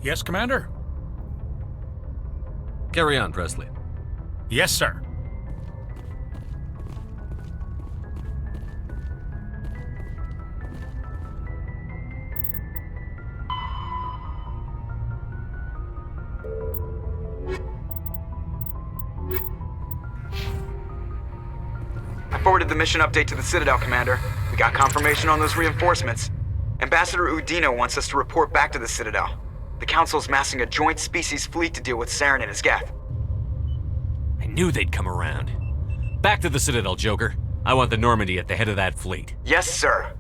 Yes, Commander? Carry on, Presley. Yes, sir. I forwarded the mission update to the Citadel, Commander. We got confirmation on those reinforcements. Ambassador Udina wants us to report back to the Citadel. The Council's massing a joint species fleet to deal with Saren and his Geth. I knew they'd come around. Back to the Citadel, Joker. I want the Normandy at the head of that fleet. Yes, sir.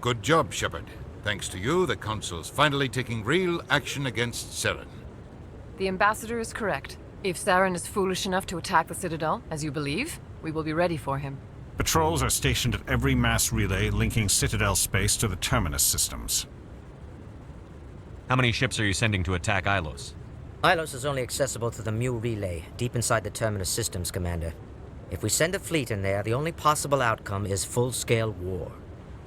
Good job, Shepard. Thanks to you, the Council's finally taking real action against Saren. The Ambassador is correct. If Saren is foolish enough to attack the Citadel, as you believe, we will be ready for him. Patrols are stationed at every mass relay linking Citadel space to the Terminus systems. How many ships are you sending to attack Ilos? Ilos is only accessible to the Mu relay, deep inside the Terminus systems, Commander. If we send a fleet in there, the only possible outcome is full-scale war.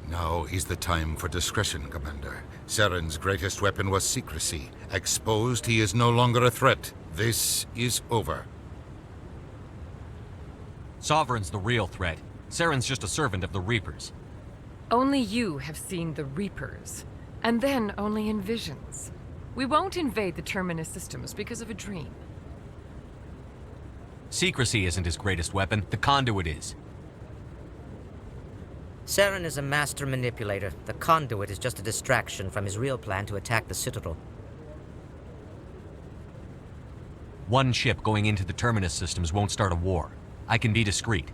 Now is the time for discretion, Commander. Saren's greatest weapon was secrecy. Exposed, he is no longer a threat. This is over. Sovereign's the real threat. Saren's just a servant of the Reapers. Only you have seen the Reapers, and then only in visions. We won't invade the Terminus systems because of a dream. Secrecy isn't his greatest weapon. The conduit is. Saren is a master manipulator. The conduit is just a distraction from his real plan to attack the Citadel. One ship going into the Terminus systems won't start a war. I can be discreet.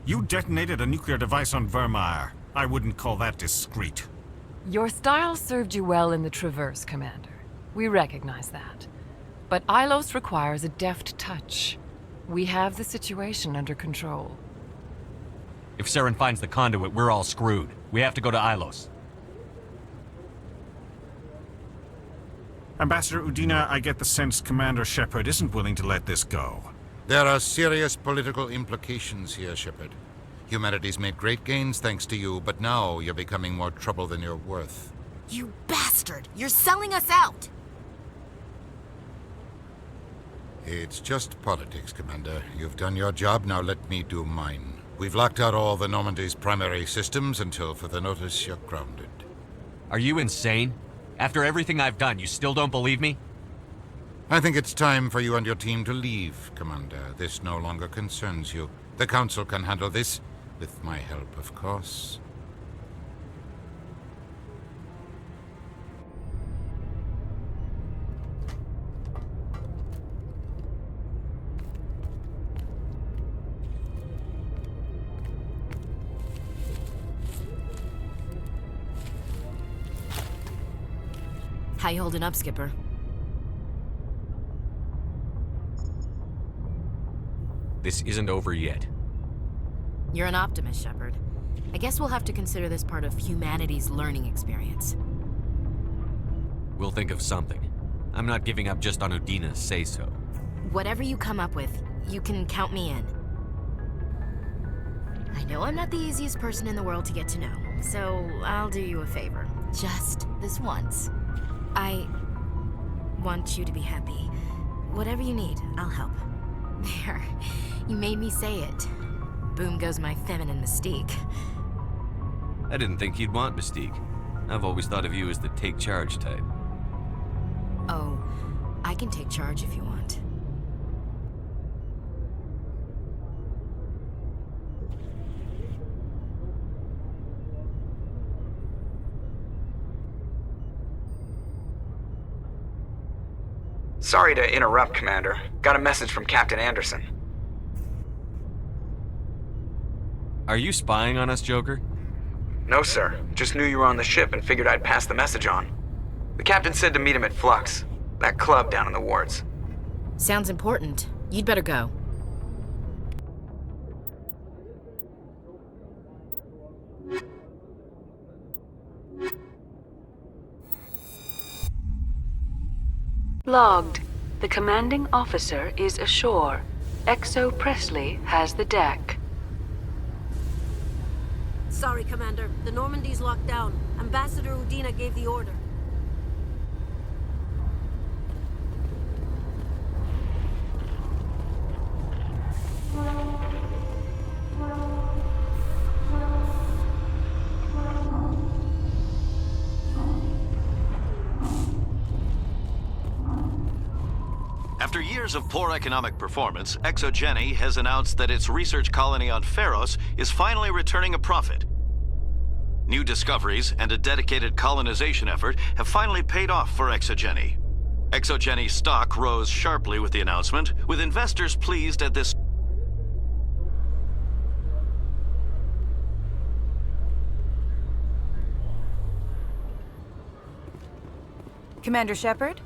You detonated a nuclear device on Vermeer. I wouldn't call that discreet. Your style served you well in the Traverse, Commander. We recognize that. But Ilos requires a deft touch. We have the situation under control. If Saren finds the conduit, we're all screwed. We have to go to Ilos. Ambassador Udina, I get the sense Commander Shepard isn't willing to let this go. There are serious political implications here, Shepard. Humanity's made great gains thanks to you, but now you're becoming more trouble than you're worth. You bastard! You're selling us out! It's just politics, Commander. You've done your job, now let me do mine. We've locked out all the Normandy's primary systems until further notice you're grounded. Are you insane? After everything I've done, you still don't believe me? I think it's time for you and your team to leave, Commander. This no longer concerns you. The Council can handle this, with my help, of course. How you holding up, Skipper? This isn't over yet. You're an optimist, Shepard. I guess we'll have to consider this part of humanity's learning experience. We'll think of something. I'm not giving up just on Udina's say-so. Whatever you come up with, you can count me in. I know I'm not the easiest person in the world to get to know, so I'll do you a favor. Just this once. I want you to be happy. Whatever you need, I'll help. There. You made me say it. Boom goes my feminine mystique. I didn't think you'd want Mystique. I've always thought of you as the take-charge type. Oh, I can take charge if you want. Sorry to interrupt, Commander. Got a message from Captain Anderson. Are you spying on us, Joker? No, sir. Just knew you were on the ship and figured I'd pass the message on. The captain said to meet him at Flux, that club down in the wards. Sounds important. You'd better go. Logged. The commanding officer is ashore. Exo Presley has the deck. Sorry, Commander. The Normandy's locked down. Ambassador Udina gave the order. After years of poor economic performance, ExoGeni has announced that its research colony on Pharos is finally returning a profit. New discoveries and a dedicated colonization effort have finally paid off for ExoGeni. ExoGeni's stock rose sharply with the announcement, with investors pleased at this. Commander Shepard?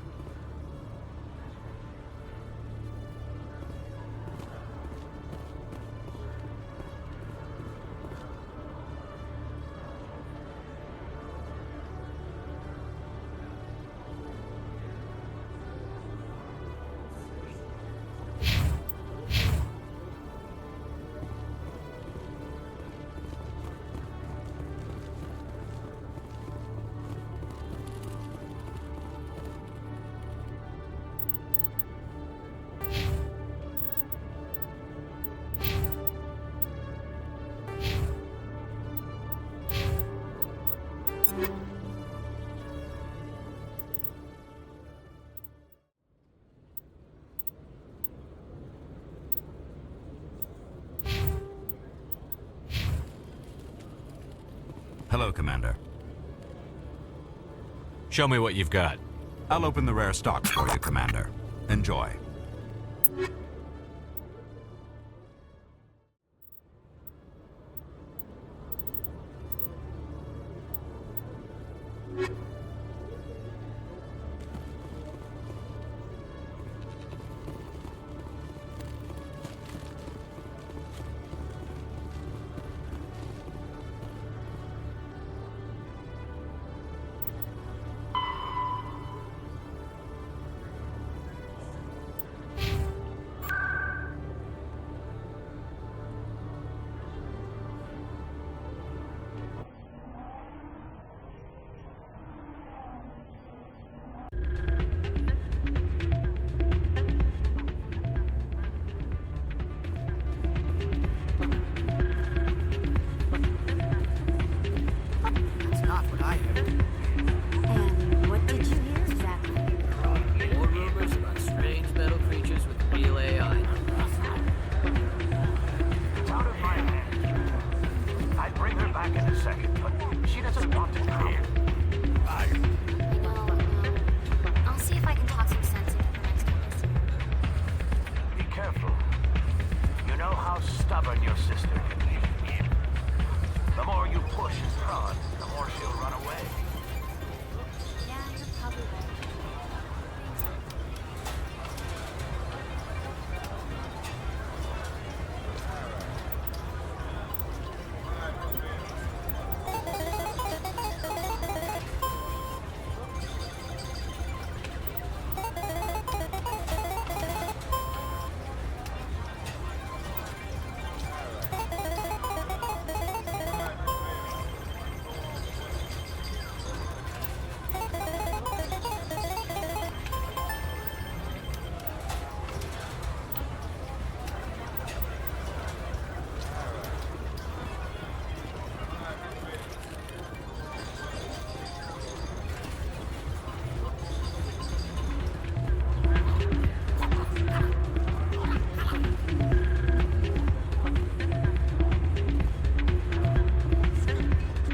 Hello, Commander. Show me what you've got. I'll open the rare stock for you, Commander. Enjoy.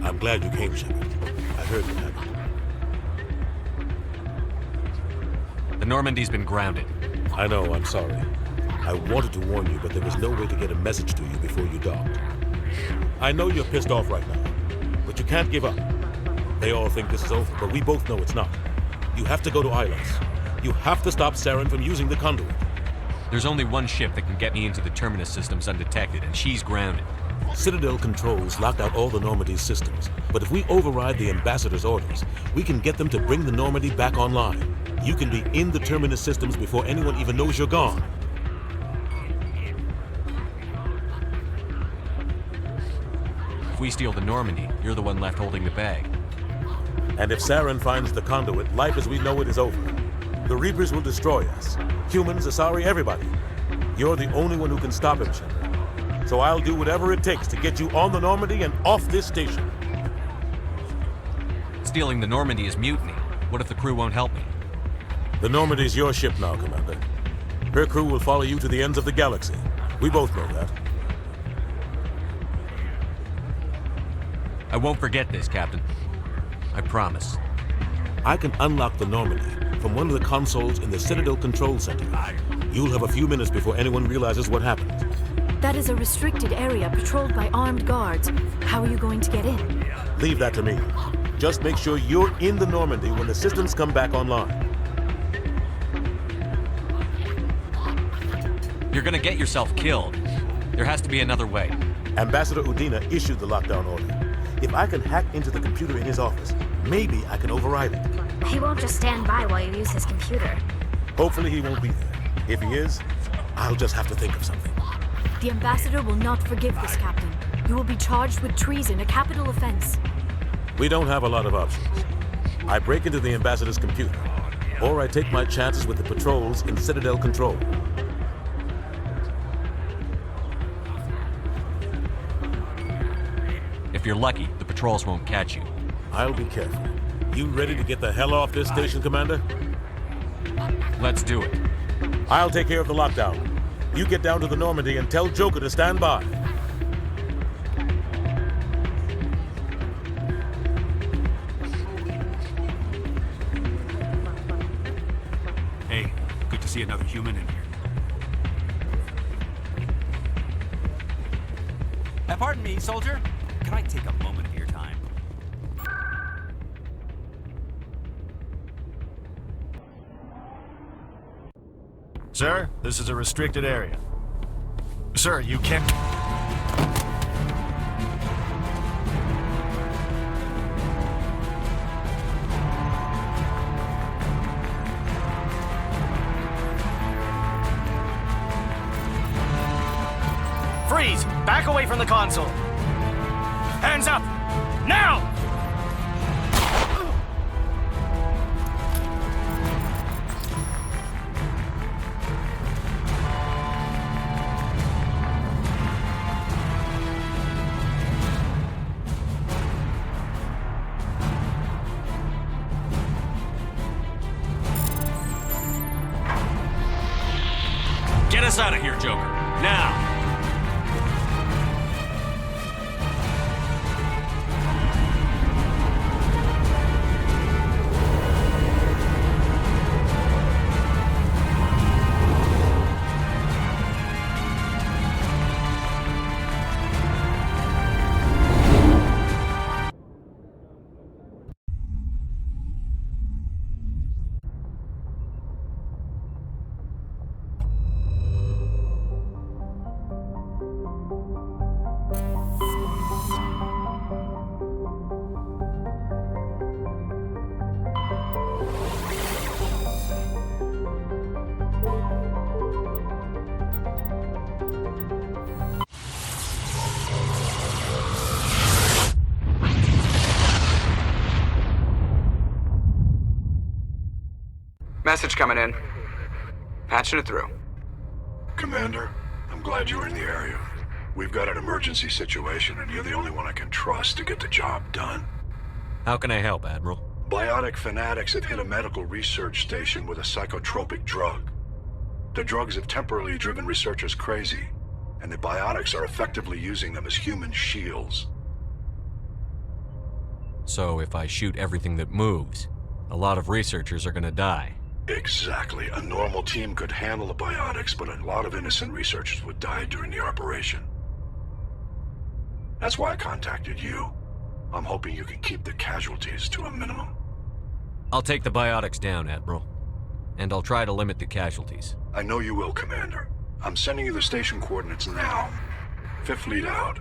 I'm glad you came, Shepard. I heard what happened. The Normandy's been grounded. I know, I'm sorry. I wanted to warn you, but there was no way to get a message to you before you docked. I know you're pissed off right now, but you can't give up. They all think this is over, but we both know it's not. You have to go to Islands. You have to stop Saren from using the conduit. There's only one ship that can get me into the terminus systems undetected, and she's grounded. Citadel controls locked out all the Normandy's systems, but if we override the Ambassador's orders, we can get them to bring the Normandy back online. You can be in the Terminus systems before anyone even knows you're gone. If we steal the Normandy, you're the one left holding the bag. And if Saren finds the conduit, life as we know it is over. The Reapers will destroy us. Humans, Asari, everybody. You're the only one who can stop him, Shepard. So I'll do whatever it takes to get you on the Normandy and off this station. Stealing the Normandy is mutiny. What if the crew won't help me? The Normandy's your ship now, Commander. Her crew will follow you to the ends of the galaxy. We both know that. I won't forget this, Captain. I promise. I can unlock the Normandy from one of the consoles in the Citadel Control Center. You'll have a few minutes before anyone realizes what happened. That is a restricted area patrolled by armed guards. How are you going to get in? Leave that to me. Just make sure you're in the Normandy when the systems come back online. You're gonna get yourself killed. There has to be another way. Ambassador Udina issued the lockdown order. If I can hack into the computer in his office, maybe I can override it. He won't just stand by while you use his computer. Hopefully he won't be there. If he is, I'll just have to think of something. The Ambassador will not forgive this, Captain. You will be charged with treason, a capital offense. We don't have a lot of options. I break into the Ambassador's computer, or I take my chances with the patrols in Citadel Control. If you're lucky, the patrols won't catch you. I'll be careful. You ready to get the hell off this station, Commander? Let's do it. I'll take care of the lockdown. You get down to the Normandy and tell Joker to stand by. Hey, good to see another human in here. Pardon me, soldier. Can I take a moment of your time? Sir, this is a restricted area. Sir, you can't... Freeze! Back away from the console! Hands up! Now! Get us out of here, Joker. Now! Message coming in. Patching it through. Commander, I'm glad you're in the area. We've got an emergency situation, and you're the only one I can trust to get the job done. How can I help, Admiral? Biotic fanatics have hit a medical research station with a psychotropic drug. The drugs have temporarily driven researchers crazy, and the biotics are effectively using them as human shields. So if I shoot everything that moves, a lot of researchers are gonna die. Exactly. A normal team could handle the biotics, but a lot of innocent researchers would die during the operation. That's why I contacted you. I'm hoping you can keep the casualties to a minimum. I'll take the biotics down, Admiral. And I'll try to limit the casualties. I know you will, Commander. I'm sending you the station coordinates now. Fifth lead out.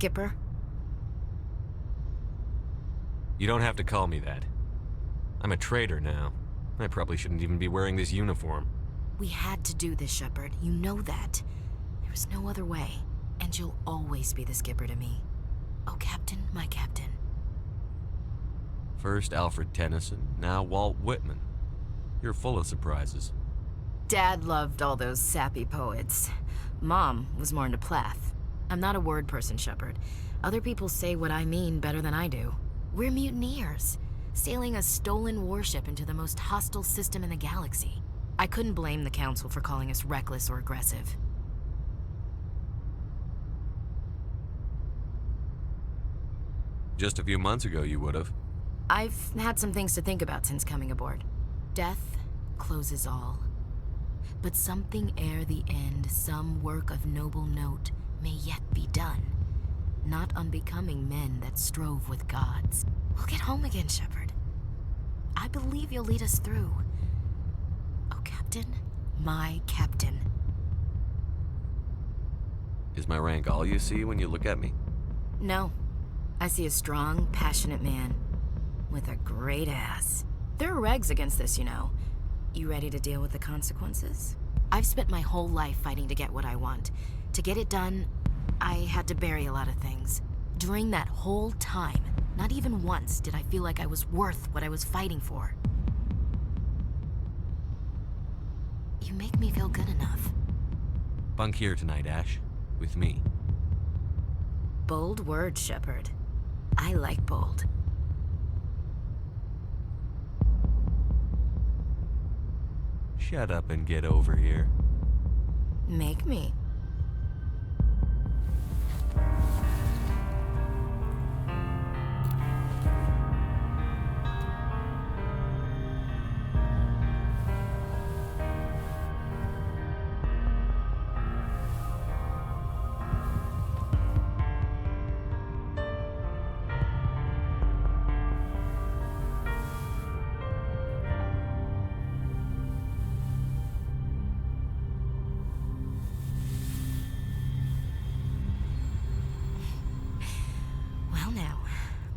Skipper? You don't have to call me that. I'm a traitor now. I probably shouldn't even be wearing this uniform. We had to do this, Shepard. You know that. There was no other way. And you'll always be the skipper to me. Oh, Captain, my captain. First Alfred Tennyson, now Walt Whitman. You're full of surprises. Dad loved all those sappy poets. Mom was more into Plath. I'm not a word person, Shepard. Other people say what I mean better than I do. We're mutineers, sailing a stolen warship into the most hostile system in the galaxy. I couldn't blame the Council for calling us reckless or aggressive. Just a few months ago, you would have. I've had some things to think about since coming aboard. Death closes all. But something ere the end, some work of noble note, may yet be done. Not unbecoming men that strove with gods. We'll get home again, Shepard. I believe you'll lead us through. Oh, Captain, my captain. Is my rank all you see when you look at me? No. I see a strong, passionate man. With a great ass. There are regs against this, you know. You ready to deal with the consequences? I've spent my whole life fighting to get what I want. To get it done, I had to bury a lot of things. During that whole time, not even once did I feel like I was worth what I was fighting for. You make me feel good enough. Bunk here tonight, Ash. With me. Bold words, Shepard. I like bold. Shut up and get over here. Make me.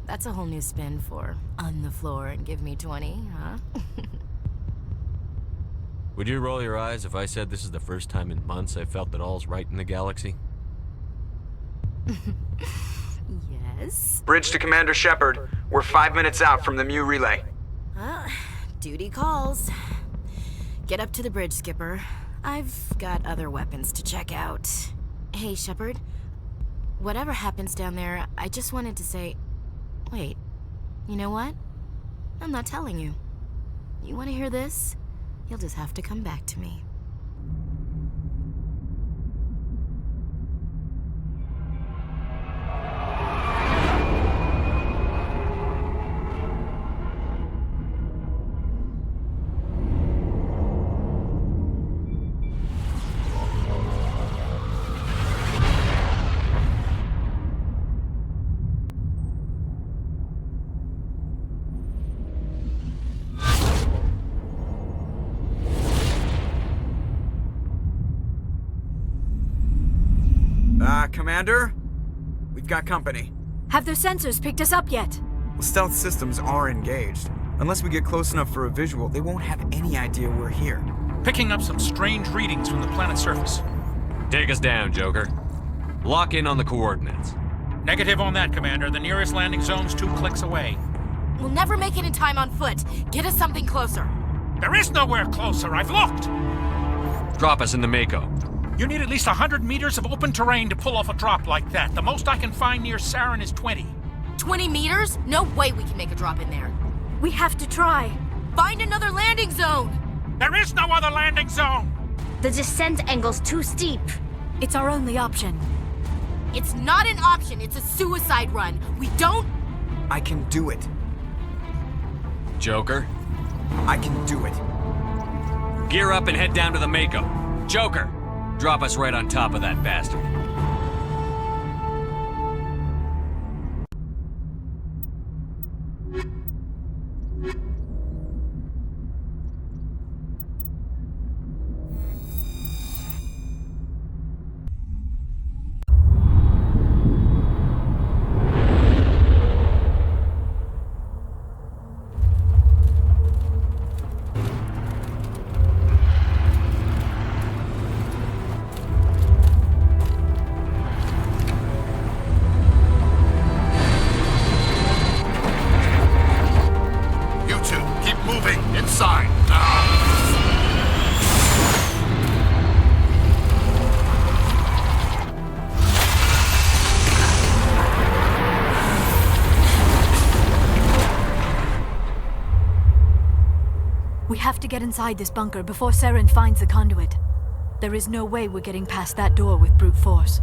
That's a whole new spin for on the floor and give me 20, huh? Would you roll your eyes if I said this is the first time in months I felt that all's right in the galaxy? Yes? Bridge to Commander Shepard. We're 5 minutes out from the Mu relay. Duty calls. Get up to the bridge, Skipper. I've got other weapons to check out. Hey, Shepard. Whatever happens down there, I just wanted to say... Wait, you know what? I'm not telling you. You want to hear this? You'll just have to come back to me. Commander? We've got company. Have their sensors picked us up yet? Well, stealth systems are engaged. Unless we get close enough for a visual, they won't have any idea we're here. Picking up some strange readings from the planet's surface. Take us down, Joker. Lock in on the coordinates. Negative on that, Commander. The nearest landing zone's 2 clicks away. We'll never make it in time on foot. Get us something closer. There is nowhere closer. I've looked. Drop us in the Mako. You need at least 100 meters of open terrain to pull off a drop like that. The most I can find near Saren is 20. 20 meters? No way we can make a drop in there. We have to try. Find another landing zone! There is no other landing zone! The descent angle's too steep. It's our only option. It's not an option, it's a suicide run. We don't... I can do it. Joker? I can do it. Gear up and head down to the Mako. Joker! Drop us right on top of that bastard. We have to get inside this bunker before Saren finds the conduit. There is no way we're getting past that door with brute force.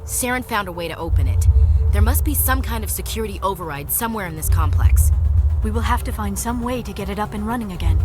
Saren found a way to open it. There must be some kind of security override somewhere in this complex. We will have to find some way to get it up and running again.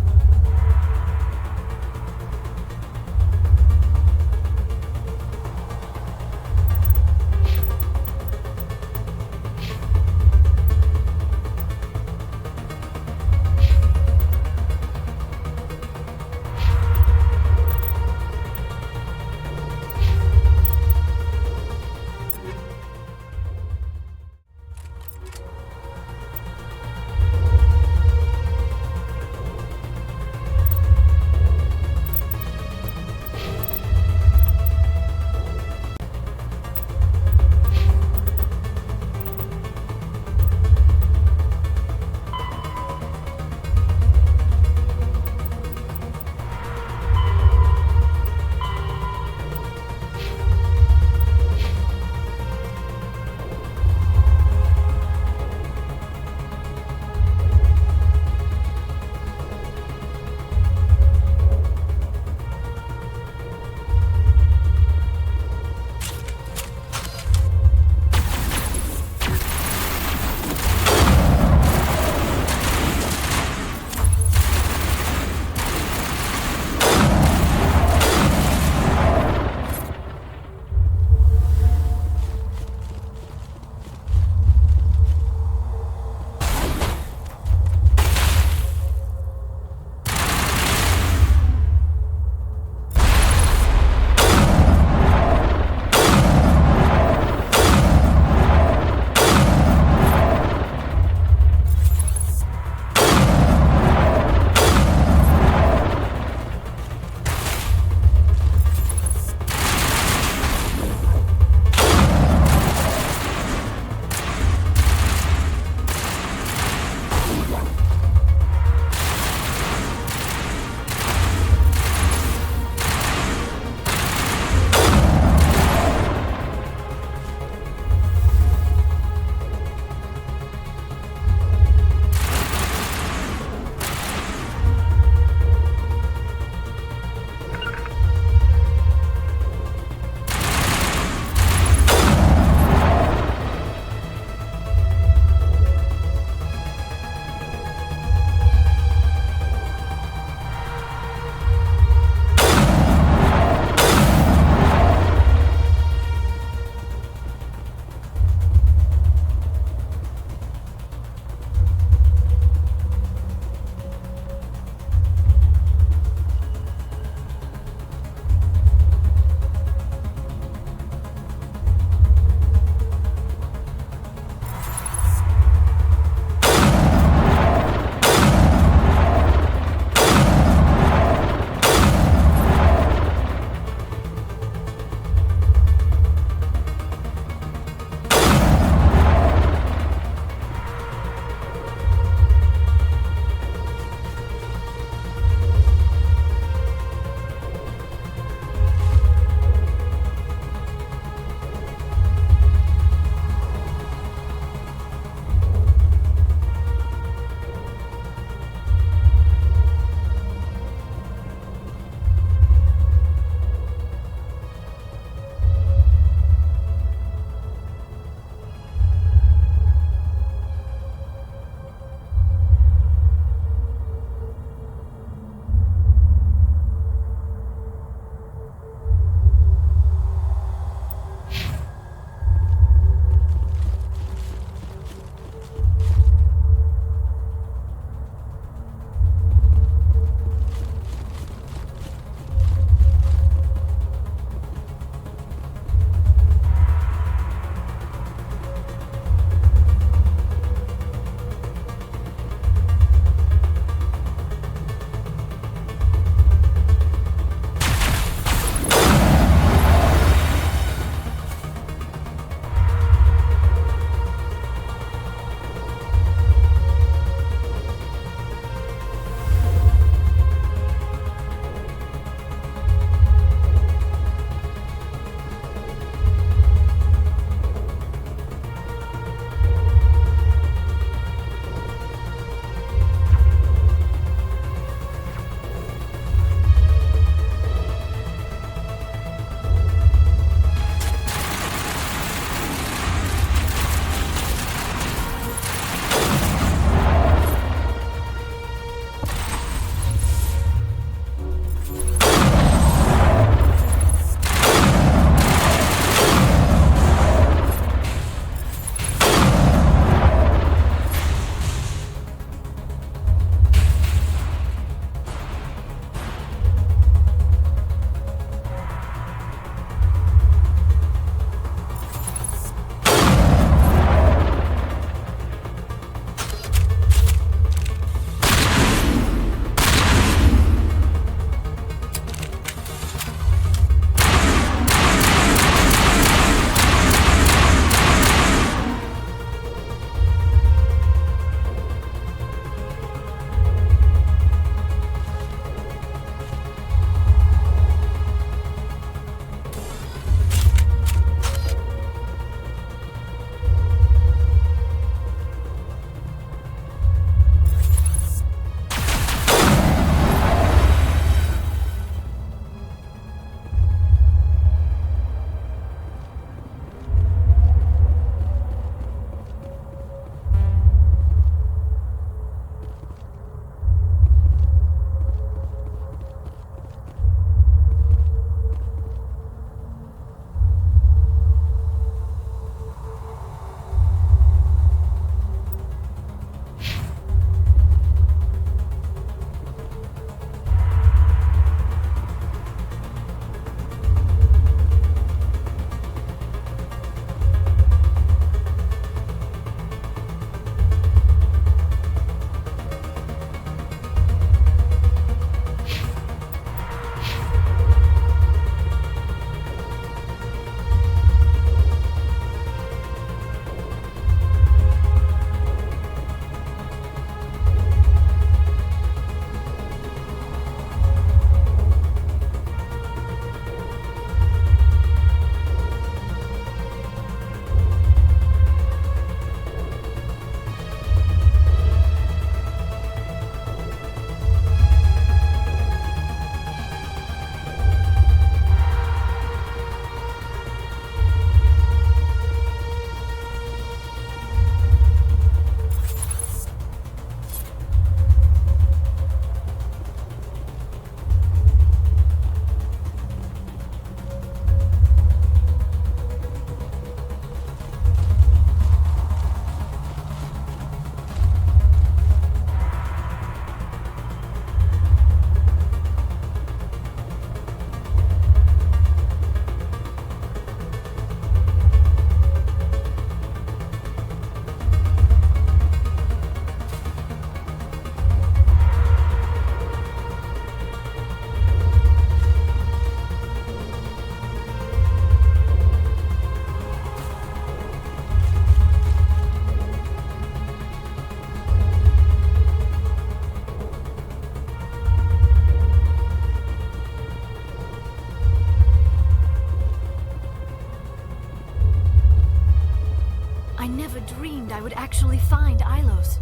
I would actually find Ilos.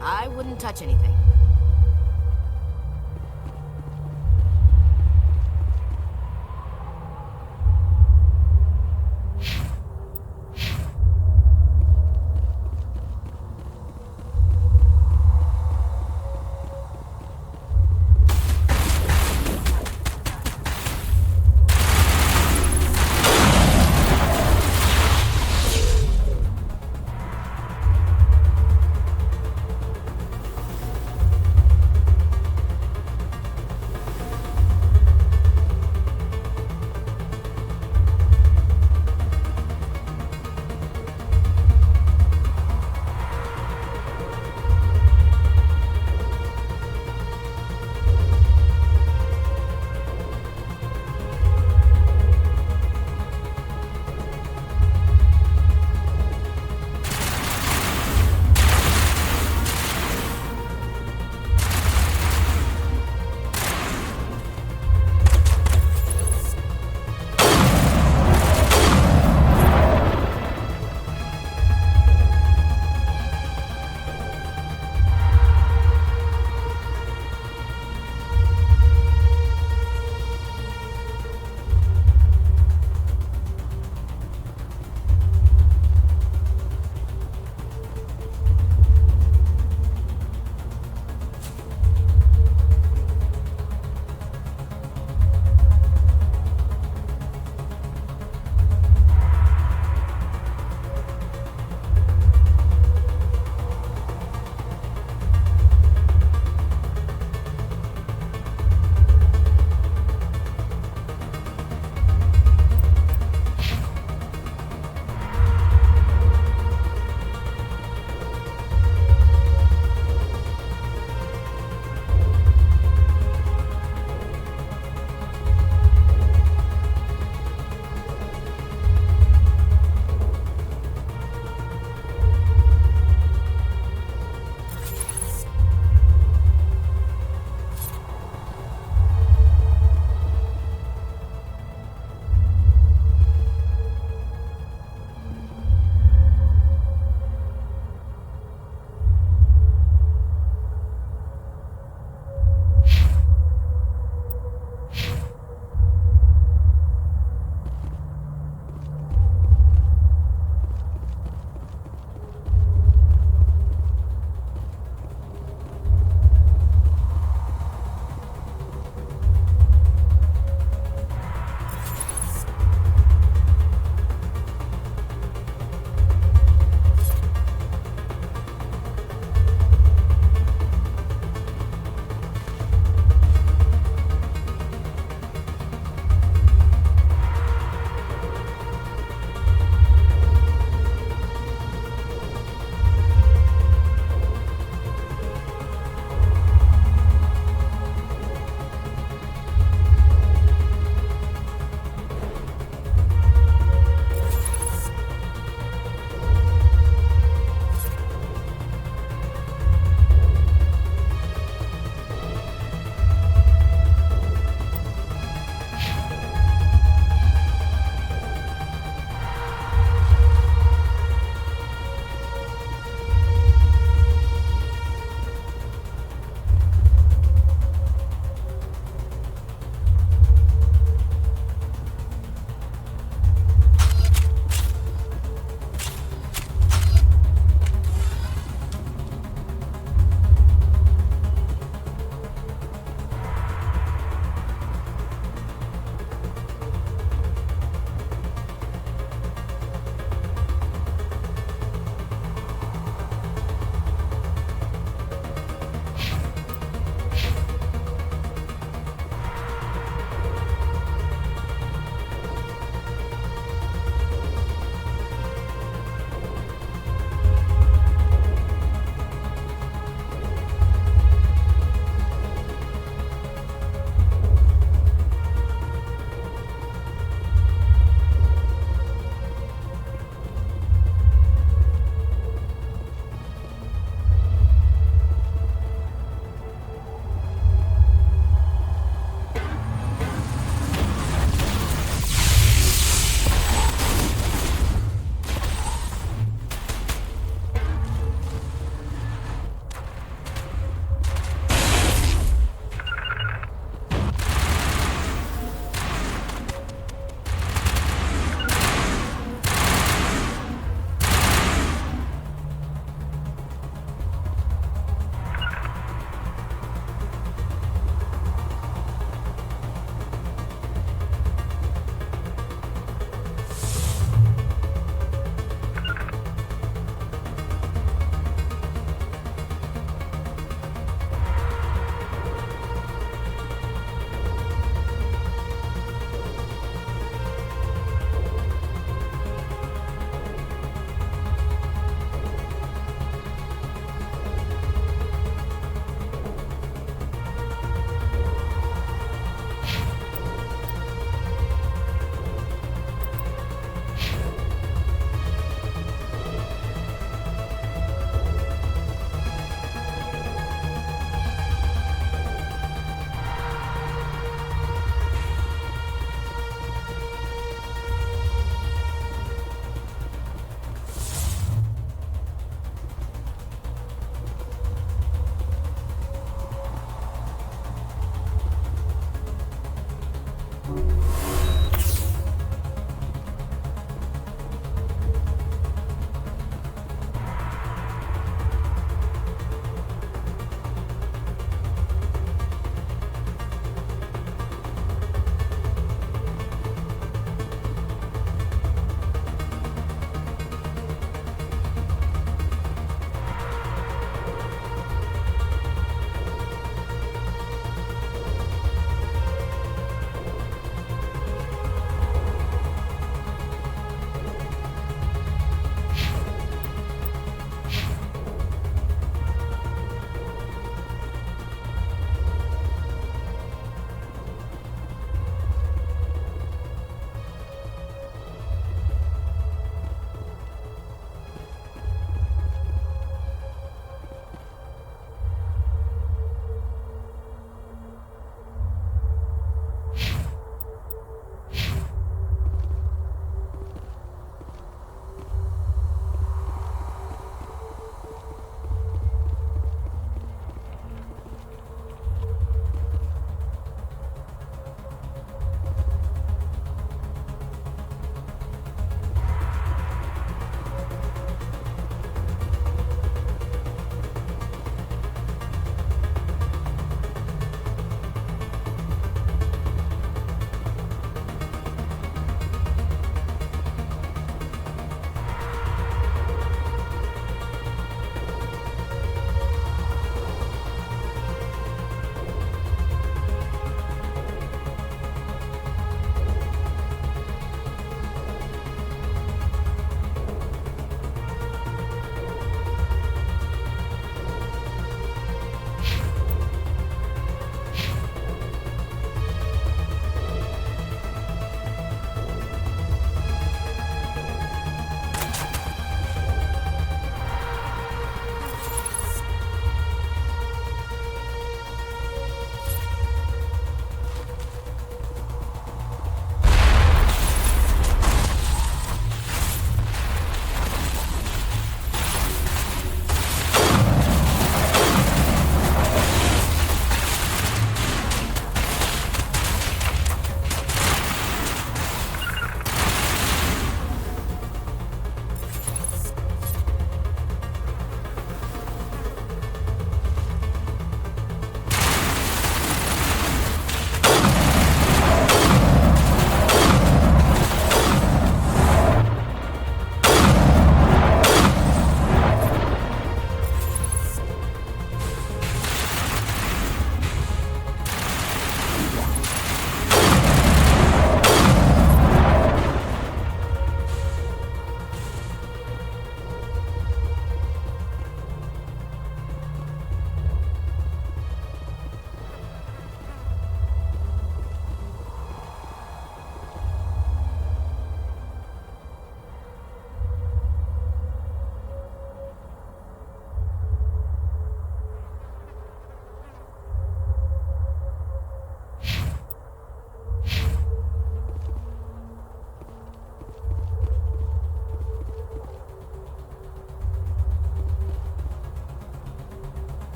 I wouldn't touch anything.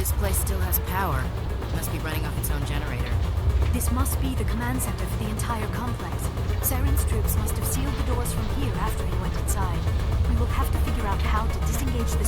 This place still has power. It must be running off its own generator. This must be the command center for the entire complex. Saren's troops must have sealed the doors from here after he went inside. We will have to figure out how to disengage the